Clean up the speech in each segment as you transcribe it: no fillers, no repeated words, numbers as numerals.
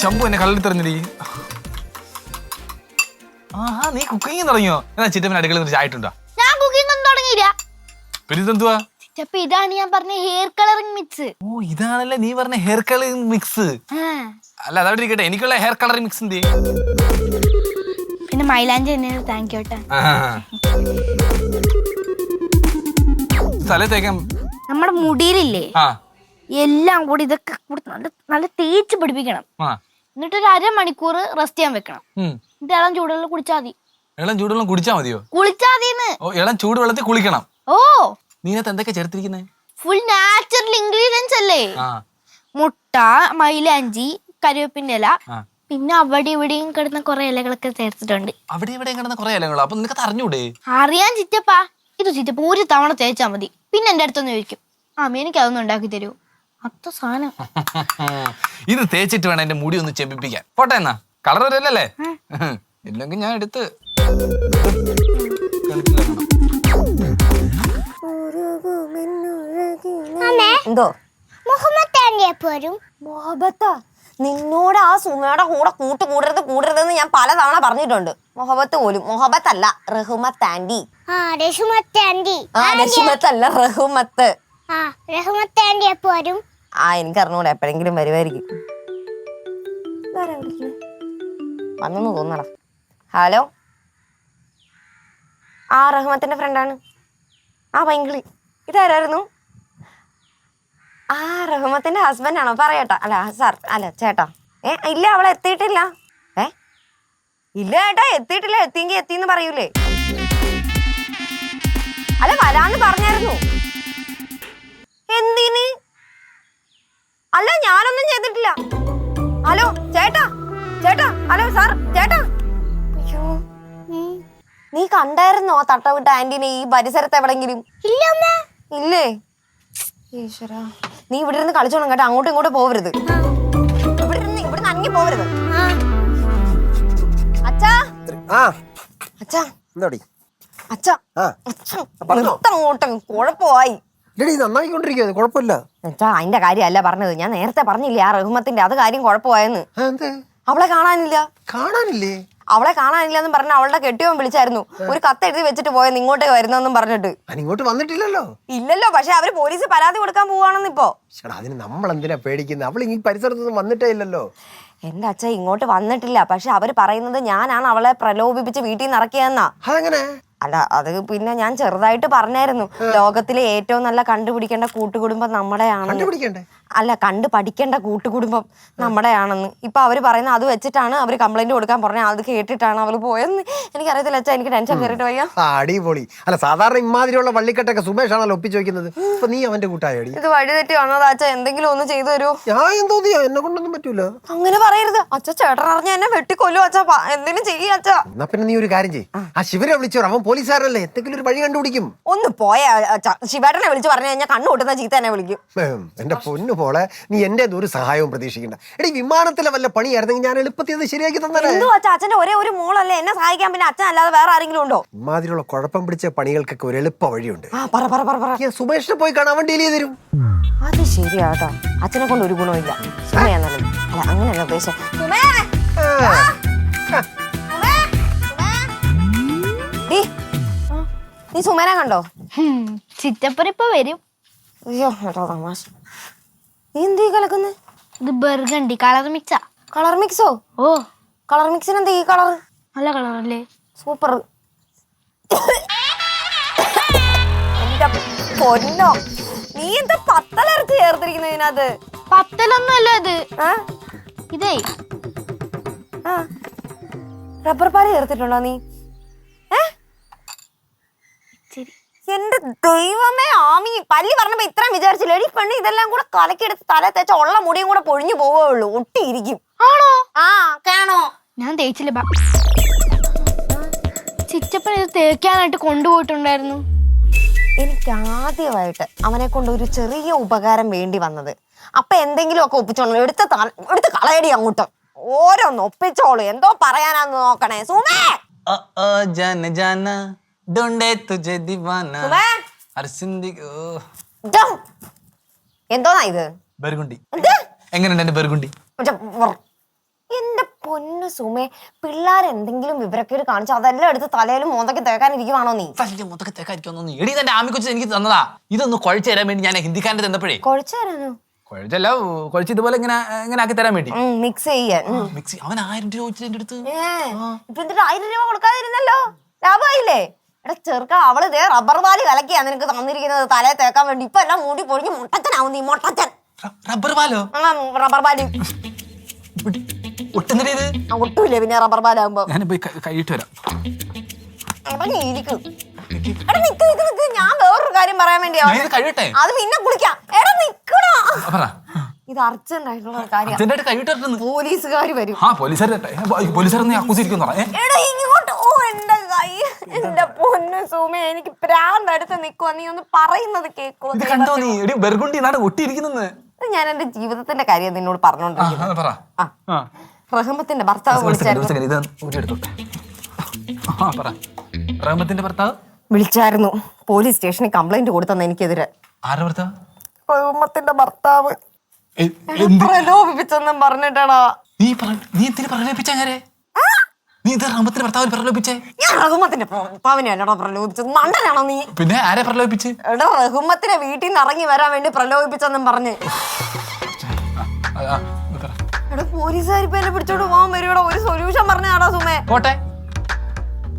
ശംഭു എന്നെ കള്ളിൽ തെറിഞ്ഞടി. ആഹാ, നീ കുക്കിംഗ് തുടങ്ങിയോ? എന്നാ ചിറ്റപ്പൻ അടുക്കളയിൽ ചായ ഇട്ടുണ്ടോ? ഞാൻ കുക്കിംഗ് ഒന്നും തുടങ്ങിയില്ല. പിന്നെ ഇതെന്തുവാ? ചിറ്റപ്പ, ഇതാണ് ഞാൻ പറഞ്ഞ ഹെയർ കളറിംഗ് മിക്സ്. ഓ, ഇതാണല്ലേ നീ പറഞ്ഞ ഹെയർ കളറിംഗ് മിക്സ്. അല്ല, അതവിടെ ഇരിക്കട്ടെ, എനിക്കുള്ള ഹെയർ കളറിംഗ് മിക്സ് എന്ത്? പിന്നെ മൈലാഞ്ചി തന്നെ. Thank you. സ്ഥലത്തേക്ക് നമ്മുടെ മുടിയിലില്ലേ എല്ലാം കൂടി ഇതൊക്കെ കൂടി നല്ല തേച്ച് പിടിപ്പിക്കണം. എന്നിട്ടൊരു 1/2 മണിക്കൂർ റെസ്റ്റ് ചെയ്യാൻ വെക്കണം. എന്നിട്ട് ഇളം ചൂടുവെള്ളം കുടിച്ചാൽ മതി. ഇളം ചൂടുവെള്ളം കുടിച്ചാൽ മതിയോ? കുളിച്ചാ മതിന്ന്. ഓ, ഇളം ചൂടുവെള്ളത്തിൽ കുളിക്കണം. ഓ, നീനകത്ത് എന്തൊക്കെ ചേർത്തിരിക്കുന്നത്? ഫുൾ നാച്ചുറൽ ഇൻഗ്രീഡിയൻസ് അല്ലേ. മുട്ട, മൈലാഞ്ചി, കരിവേപ്പിന്റെ ഇല, പിന്നെ അവിടെ ഇവിടെയും കിടന്ന കുറെ ഇലകളൊക്കെ ചേർത്തിട്ടുണ്ട്. അവിടെ ഇവിടെയും കിടന്ന കുറെ ഇലകളോ? അപ്പൊ നിനക്ക് അറിഞ്ഞൂടെ? അറിയാൻ ചിറ്റപ്പാ. ഇത് ചിറ്റപ്പ ഒരു തവണ തേച്ചാ മതി. പിന്നെ എന്റെ അടുത്തൊന്ന് ചോദിക്കും, എനിക്ക് അതൊന്നും ഉണ്ടാക്കി തരൂ. അത്ര സാധനം. ഇത് തേച്ചിട്ട് വേണം എന്റെ മുടി ഒന്ന് ചെമ്പിപ്പിക്കാൻ. പോട്ടെ എന്നാ, കളർ വരല്ലേ? ഇല്ലെങ്കിൽ ഞാൻ എടുത്ത് എന്തോ മൊഹബത്താ, നിന്നോട് ആ സുമയുടെ കൂടെ കൂടരുതെന്ന് ഞാൻ പലതവണ പറഞ്ഞിട്ടുണ്ട്. മൊഹബത്ത് പോലും മൊഹബത്തല്ല, റഹ്മത്ത് ആന്റി. രഹ്മത്തല്ല, റഹ്മത്ത്. എനിക്കറിഞ്ഞൂടെ, എപ്പോഴെങ്കിലും വരുമായിരിക്കും. വന്നെന്ന് തോന്നടാ. ഹലോ, ആ റഹ്മത്തിന്റെ ഫ്രണ്ടാണ്. പൈങ്കിളി. ഇതാരായിരുന്നു? റഹ്മത്തിന്റെ ഹസ്ബൻഡ് ആണോ? പറയട്ടാ. അല്ല സാർ, അല്ല ചേട്ടാ. ഇല്ല, അവളെ എത്തിയിട്ടില്ല. ഇല്ല ചേട്ടാ, എത്തിയിട്ടില്ല. എത്തിയെങ്കിൽ എത്തിന്ന് പറയൂലേ? അല്ല, വരാന്ന് പറഞ്ഞായിരുന്നു. എന്തിന്? അല്ല, ഞാനൊന്നും ചെയ്തിട്ടില്ല. ഹലോ ചേട്ടാ, ഹലോ സാർ, ചേട്ടാ. അയ്യോ, നീ കണ്ടായിരുന്നോ തട്ടവിട്ട ആന്റിനെ ഈ പരിസരത്ത് എവിടെങ്കിലും? ഇല്ലേ? ഈശ്വരാ, നീ ഇവിടെ ഇരുന്ന് കളിച്ചോണം കേട്ടോ. അങ്ങോട്ടും ഇങ്ങോട്ടും പോവരുത്. ഇവിടെ അനങ്ങി പോവരുത്. അച്ഛാ, അങ്ങോട്ടും കുഴപ്പമായി. കുഴപ്പമില്ല. അതിന്റെ കാര്യമല്ല പറഞ്ഞത്. ഞാൻ നേരത്തെ പറഞ്ഞില്ലേ ആ റഹ്മത്തിന്റെ, അത് കാര്യം കുഴപ്പമായെന്ന്. അവളെ കാണാനില്ലേ? അവളെ കാണാനില്ലെന്നും പറഞ്ഞ അവളുടെ കെട്ടിയോൻ വിളിച്ചായിരുന്നു. ഒരു കത്ത് എഴുതി വെച്ചിട്ട് പോയെന്ന്, ഇങ്ങോട്ടേക്ക് വരുന്നെന്നും പറഞ്ഞിട്ട്. ഇങ്ങോട്ട് വന്നിട്ടില്ലല്ലോ. ഇല്ലല്ലോ, പക്ഷെ അവര് പോലീസ് പരാതി കൊടുക്കാൻ പോവാണെന്ന് ഇപ്പോ. അതിന് നമ്മൾ എന്തിനാ പേടിക്കുന്നത്? അവൾ ഈ പരിസരത്തൊന്നും വന്നിട്ടേ ഇല്ലല്ലോ. എന്റെ അച്ഛൻ ഇങ്ങോട്ട് വന്നിട്ടില്ല. പക്ഷെ അവര് പറയുന്നത് ഞാനാണ് അവളെ പ്രലോഭിപ്പിച്ച് വീട്ടിൽ നിന്ന് ഇറക്കിയെന്നാ. അതെങ്ങനെ? അല്ല, അത് പിന്നെ ഞാൻ ചെറുതായിട്ട് പറഞ്ഞായിരുന്നു. ലോകത്തിലെ ഏറ്റവും നല്ല കണ്ടുപിടിക്കേണ്ട കൂട്ടുകുടുംബം നമ്മുടെയാണെന്ന്. അല്ല, കണ്ടു പഠിക്കേണ്ട കൂട്ടുകുടുംബം നമ്മുടെയാണെന്ന്. ഇപ്പൊ അവര് പറയുന്നത് അത് വെച്ചിട്ടാണ് അവര് കംപ്ലൈന്റ് കൊടുക്കാൻ പറഞ്ഞത്. അത് കേട്ടിട്ടാണ് അവള് പോയെന്ന്. എനിക്കറിയത്തില്ല അച്ഛാ, എനിക്ക് ടെൻഷൻ കയറിയിട്ട് വയ്യ. അടിപൊളി. അല്ല, സാധാരണ ഇമാതിരിയുള്ള വള്ളിക്കെട്ടൊക്കെ സുമേഷ് ആണല്ലോ ഒപ്പിച്ച് വെക്കുന്നത്. ഇപ്പൊ നീ അവന്റെ കൂട്ടായടി. ഇത് വഴി തെറ്റി വന്നതാ അച്ഛാ, എന്തെങ്കിലും ഒന്ന് ചെയ്തു തരുമോ? ഞാൻ എന്തോന്നിയാ, എന്നെ കൊണ്ടൊന്നും പറ്റൂല. അങ്ങനെ പറയരുത് അച്ഛ. ചേട്ടൻ അറിഞ്ഞ എന്നെ വെട്ടിക്കൊല്ലും അച്ഛാ. എന്തിനും ചെയ്യ അച്ഛാ. എന്നാ പിന്നെ നീ ഒരു കാര്യം ചെയ്യ്. ആ ശിവനെ വിളിച്ചോ, അവൻ പോലീസുകാരനല്ലേ, എന്തെങ്കിലും ഒരു വഴി കണ്ടുപിടിക്കും. ഒന്ന് പോയ അച്ഛാ. ശിവേട്ടനെ വിളിച്ച് പറഞ്ഞു കഴിഞ്ഞാൽ കണ്ണു കൂട്ടുന്ന ചീത്ത എന്നെ വിളിക്കും. എന്റെ പൊന്നു പോളെ, നീ എന്റെ ഒരു സഹായവും പ്രതീക്ഷിക്കണ്ട. എടി, വിമാനത്തിലെ വല്ല പണിയായിരുന്നെങ്കിൽ ഞാൻ എളുപ്പത്തിൽ അത് ശരിയാക്കി തന്നെ. അച്ഛന്റെ ഒരേ ഒരു മോളല്ലേ എന്നെ സഹായിക്കാൻ, പിന്നെ അച്ഛൻ അല്ലാതെ വേറെ ആരെങ്കിലും ഉണ്ടോ? ഇമാതിരിയുള്ള കുഴപ്പം പിടിച്ച പണികൾക്കൊക്കെ ഒരു എളുപ്പ വഴിയുണ്ട്. സുമേഷിനെ പോയി കാണാൻ അവൻ ഡീൽ ചെയ്ത് തരും. അത് ശരിയാട്ടോ. അച്ഛനെ കൊണ്ട് ഒരു ഗുണമില്ല. സുമയാന്നല്ലോ. അല്ല, അങ്ങനെയല്ല ഉദ്ദേശം. നീ സുമേനെ കണ്ടോ? ചിറ്റപ്പനിപ്പോ വരും. അയ്യോ കേട്ടോ, തമാശ. നീ എന്തീ കലക്കുന്നത്? ഇത് ബർഗണ്ടി കളർ മിക്സാ. കളർ മിക്സോ? ഓ, കളർ മിക്സിന് എന്താ ഈ കളർ? നല്ല കളറല്ലേ? സൂപ്പർ. എന്റെ പൊന്നോ, നീ എന്താ പത്തലരച്ച് ചേർത്തിരിക്കുന്നത് ഇതിനകത്ത്? പത്തലൊന്നും അല്ല ഇത്. ഇതേ റബ്ബർ പാല് ചേർത്തിട്ടുണ്ടോ നീ? എന്റെ ദൈവമേ, ആമി പല്ലി പറഞ്ഞപ്പോ ഇത്രയും വിചാരിച്ചില്ല. എടി പെണ്ണ്, ഇതെല്ലാം കൂടെ കലക്കിയെടുത്ത് തല തേച്ച ഉള്ള മുടിയും കൂടെ പൊഴിഞ്ഞു പോവുള്ളൂ. ഒട്ടിയിരിക്കും. ആണോ? കാണോ? ഞാൻ തേച്ചില്ല. ചിറ്റപ്പൻ ഇത് തേക്കാനായിട്ട് കൊണ്ടുപോയിട്ടുണ്ടായിരുന്നു. എനിക്ക് ആദ്യമായിട്ട് അവനെ കൊണ്ട് ഒരു ചെറിയ ഉപകാരം വേണ്ടി വന്നത്. അപ്പൊ എന്തെങ്കിലും ഒക്കെ ഒപ്പിച്ചോളൂ. എടുത്ത് കളയടി അങ്ങോട്ട്. ഓരോന്ന് ഒപ്പിച്ചോളൂ. എന്തോ പറയാനാന്ന് നോക്കണേ. സുമേ, എന്തോന്നാ ഇത്? ബർഗുണ്ടി. എങ്ങനെയുണ്ട് എന്റെ ബർഗുണ്ടി? പൊന്നു സുമേ, പിള്ളേരെന്തെങ്കിലും വിവരക്കേട് കാണിച്ചാൽ അതെല്ലാം എടുത്ത് തലയിലും മോന്തയ്ക്ക് തേക്കാനിരിക്കുവാണോ നീ? മുതൊക്കെ തേക്കായിരിക്കും. എടി തന്റെ ആമി കൊച്ചു എനിക്ക് തന്നതാ. ഇതൊന്ന് കുഴച്ചു തരാൻ വേണ്ടി ഞാൻ ഹിന്ദിക്കാരൻ്റെ തന്നപ്പോഴേ. കുഴച്ചു തരാനോ? കുഴച്ചല്ല, കുഴച്ച് ഇതുപോലെ ഇങ്ങനെ ആക്കി തരാൻ വേണ്ടി. മിക്സ് ചെയ്യാൻ. മിക്സി അവൻ 1000 രൂപ ചോദിച്ചിട്ട് എന്റെ അടുത്ത്. ഇപ്പൊ എന്നിട്ട് 1000 രൂപ കൊടുക്കാതിരുന്നല്ലോ, ലാഭമായില്ലേ? എടാ ചെറുക്ക, അവള് ദേ റബ്ബർ പാല് കലക്കിയാ നിനക്ക് തന്നിരിക്കുന്നത് തലയെ തേക്കാൻ വേണ്ടി. ഇപ്പൊ എല്ലാം മൂടി പൊഴിഞ്ഞ് മുട്ടച്ചനാവും നീ, മുട്ടച്ചൻ. റബ്ബർ പാലോ? റബ്ബർ പാല് ഒട്ടുന്നില്ല ഇത്. ഒട്ടുമില്ലേ പിന്നെ റബ്ബർ പാലാകുമ്പോ. ഞാൻ പോയി കഴിയിട്ട് വരാം. ഞാൻ വേറൊരു കാര്യം പറയാൻ വേണ്ടിയാ. കഴിയട്ടെ, അത് പിന്നെ കുളിക്കാം. എടാ നിക്കടാ, ഇത് അർജന്റ് ആയിട്ടുള്ള കാര്യം. പോലീസുകാര് വരും. എടാ ഇങ്ങോട്ട്. ഓ എന്റെ കൈ, എന്റെ പൊന്നു സുമേ, എനിക്ക് പ്രാന്തടുത്ത് നിക്കുവാ. നീ ഒന്ന് പറയുന്നത് കേക്കോ? ഞാൻ എന്റെ ജീവിതത്തിന്റെ കാര്യം നിന്നോട് പറഞ്ഞോണ്ടിരിക്കുന്നു. റഹ്മത്തിന്റെ ഭർത്താവ് വിളിച്ചായിരുന്നു. പോലീസ് സ്റ്റേഷനിൽ കംപ്ലൈന്റ് കൊടുത്തെന്ന് എനിക്കെതിരെ. റഹ്മത്തിന്റെ ഭർത്താവ് പ്രലോഭിപ്പിച്ചെന്നും പറഞ്ഞിട്ടാടാ. ഞാൻ റഹ്മത്തിന്റെ ഭർത്താവിനെയാണോ പ്രലോഭിപ്പിച്ചത്? മണ്ടനാണോ നീ? പിന്നെ ആരെ പ്രലോഭിപ്പിച്ച്? എടാ റഹ്മത്തിനെ വീട്ടിൽ നിന്ന് ഇറങ്ങി വരാൻ വേണ്ടി പ്രലോഭിപ്പിച്ചെന്നും പറഞ്ഞ്. എടാ പോലീസുകാർ ഇപ്പൊ എന്നെ പിടിച്ചോണ്ട് പോകാൻ വരുവാടാ. ഒരു സൊല്യൂഷൻ പറഞ്ഞാടാ സുമേ. പോട്ടെ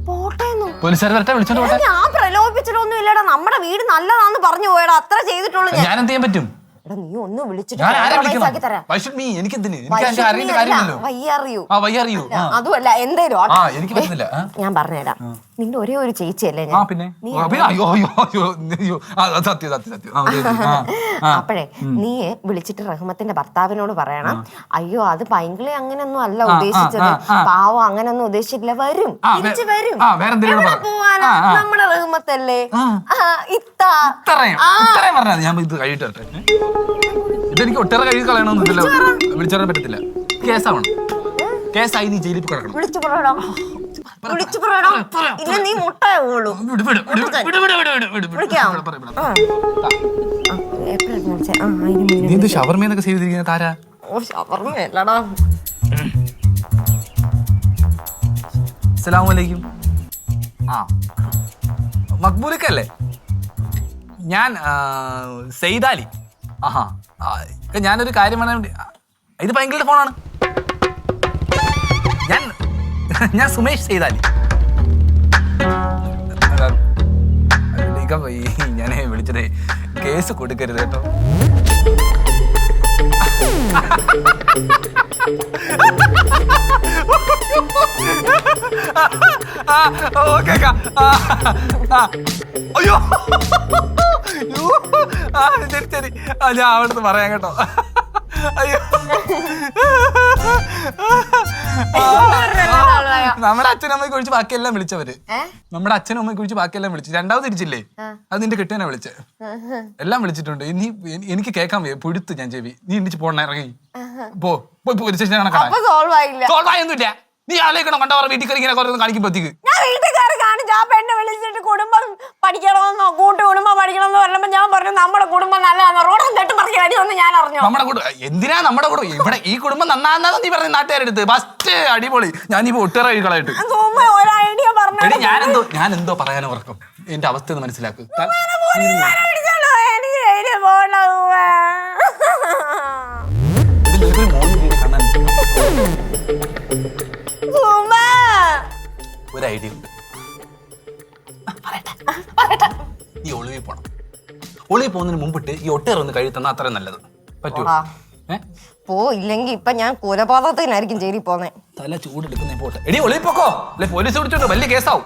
പോട്ടേന്നു. ഞാൻ പ്രലോഭിപ്പിച്ചിട്ടൊന്നും ഇല്ലടാ. നമ്മുടെ വീട് നല്ലതാന്ന് പറഞ്ഞു പോയടാ. അത്ര ചെയ്തിട്ടുള്ളൂ. ഞാൻ എന്ത് ചെയ്യാൻ പറ്റും? എടാ നീ ഒന്ന് വിളിച്ചിട്ട് അതുമല്ല എന്തേലും ഞാൻ പറഞ്ഞുതരാം. നിന്റെ ഒരേ ഒരു ചേച്ചിയല്ലേ ഞാൻ? അപ്പോഴേ നീ വിളിച്ചിട്ട് റഹ്മത്തിന്റെ ഭർത്താവിനോട് പറയണം, അയ്യോ അത് പൈങ്കിളി അങ്ങനൊന്നും അല്ല ഉദ്ദേശിച്ചത്, പാവം അങ്ങനൊന്നും ഉദ്ദേശിച്ചില്ല, വരും തിരിച്ചു വരും. പോവാനാ നമ്മുടെ റഹ്മത്തല്ലേ. ഇതെനിക്ക് ഒട്ടേറെ കഴുകി കളയണമെന്നില്ല, വിളിച്ചു പറയാൻ പറ്റത്തില്ല. കേസാവണം. കേസായി നീ ജയിലിൽ കിടക്കണം. നീ മുട്ടയുള്ളൂ. നീ എന്ത് ഷവർമേന്നൊക്കെ സേവ് ചെയ്തിരിക്കുന്ന താരാ? ഷവർമയല്ലടാ. അസ്സലാമലൈക്കും. മക്ബൂലിക്കല്ലേ? ഞാൻ സെയ്താലി. ഞാനൊരു കാര്യം പറയാൻ വേണ്ടി. ഇത് ഭയങ്കര ഫോണാണ്. ഞാൻ സുമേഷ് സെയ്താലി. ഞാനേ വിളിച്ചതേ കേസ് കൊടുക്കരുത് കേട്ടോ. അയ്യോ ശരി ശരി, ഞാൻ അവിടുന്ന് പറയാം കേട്ടോ. അയ്യോ നമ്മുടെ അച്ഛനമ്മയ്ക്ക് ഒഴിച്ച് ബാക്കിയെല്ലാം വിളിച്ചവര്. നമ്മുടെ അച്ഛനും അമ്മയ്ക്ക് ഒഴിച്ച് ബാക്കിയെല്ലാം വിളിച്ചു. രണ്ടാമത് തിരിച്ചില്ലേ, അത് നിന്റെ കെട്ടിനെ വിളിച്ചേ. എല്ലാം വിളിച്ചിട്ടുണ്ട്. ഇനി എനിക്ക് കേൾക്കാൻ വയ്യ, പൊഴുത്ത് ഞാൻ ചെവി. നീ ഇടിച്ച് പോണ ഇറങ്ങി പോ. പോലീസ് സ്റ്റേഷൻ സോൾവ് ആയൊന്നുമില്ല. നീ ആലോചിക്കണം, കണ്ടവർ വീട്ടിൽ കയറി ഇങ്ങനെ കുറേ കാണിക്കുമ്പോഴത്തേക്ക് ഞാൻ വീട്ടുകാരെ കാണിച്ചു. ആ പെണ്ണെ വിളിച്ചിട്ട് കുടുംബം പഠിക്കണമെന്നോ കൂട്ടുകുടുംബം പഠിക്കണമെന്നോ പറയുമ്പോ ഞാൻ പറഞ്ഞു നമ്മുടെ കുടുംബം നല്ലതാണോ, റോഡും തെട്ട് പറഞ്ഞൊന്നും ഞാൻ അറിഞ്ഞു. നമ്മുടെ കുടുംബം എന്തിനാ? നമ്മുടെ കുടുംബം ഇവിടെ ഈ കുടുംബം നന്നാന്നാ നീ പറഞ്ഞ നാട്ടുകാരെടുത്ത് ഫസ്റ്റ് അടിപൊളി. ഞാനിപ്പോ ഒട്ടേറെ കഴികളായിട്ട് ഞാനെന്തോ പറയാനോ ഉറക്കും. എന്റെ അവസ്ഥ ഒന്ന് മനസ്സിലാക്കും. ഒരു ഐഡിയ ഉണ്ട്. ഈ ഒളിവിൽ പോണം. ഒളിവിൽ പോകുന്നതിന് മുമ്പിട്ട് ഈ ഒട്ടേറെ ഒന്ന് കഴി തന്നാ അത്രയും നല്ലത്. പറ്റുമോ? പോയില്ലെങ്കിൽ ഇപ്പൊ ഞാൻ കൊലപാതകത്തിനായിരിക്കും ജയിലിൽ പോന്നെ. തല ചൂടെടുക്കുന്നേ പോട്ടെ. എടി ഒളിവിൽ പോക്കോ, അല്ലെ പോലീസ് പിടിച്ചോട്ടോ വലിയ കേസാവും.